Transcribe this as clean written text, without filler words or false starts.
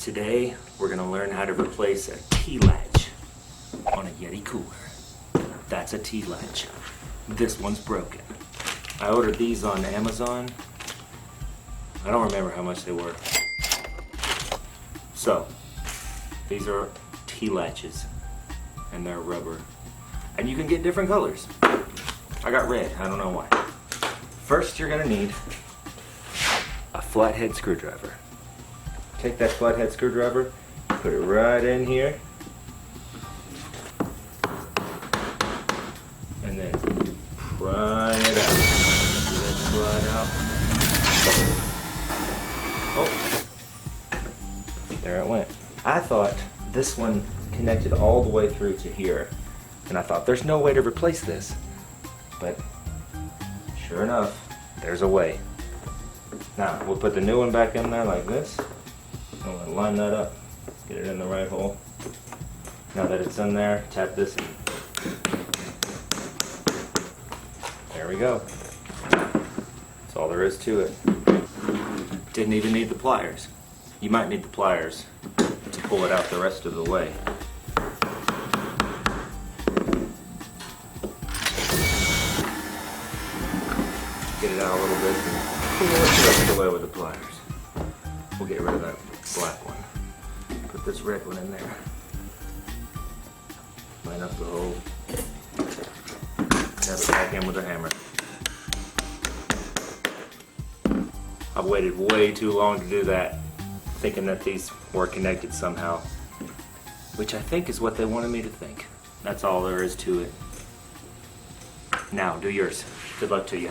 Today, we're gonna learn how to replace a t-latch on a Yeti cooler. That's a t-latch. This one's broken. I ordered these on Amazon. I don't remember how much they were. So, these are t-latches, and they're rubber. And you can get different colors. I got red, I don't know why. First, you're gonna need a flathead screwdriver. Take that flathead screwdriver, put it right in here, and then pry it out. See that slide out? Oh, there it went. I thought this one connected all the way through to here, and I thought there's no way to replace this, but sure enough, there's a way. Now, we'll put the new one back in there like this. I'm gonna line that up, get it in the right hole. Now that it's in there, tap this in. There we go. That's all there is to it. Didn't even need the pliers. You might need the pliers to pull it out the rest of the way. Get it out a little bit and pull it the rest of the way with the pliers. We'll get rid of that black one. Put this red one in there. Line up the hole. Tap it back in with a hammer. I've waited way too long to do that, thinking that these were connected somehow, which I think is what they wanted me to think. That's all there is to it. Now, do yours. Good luck to you.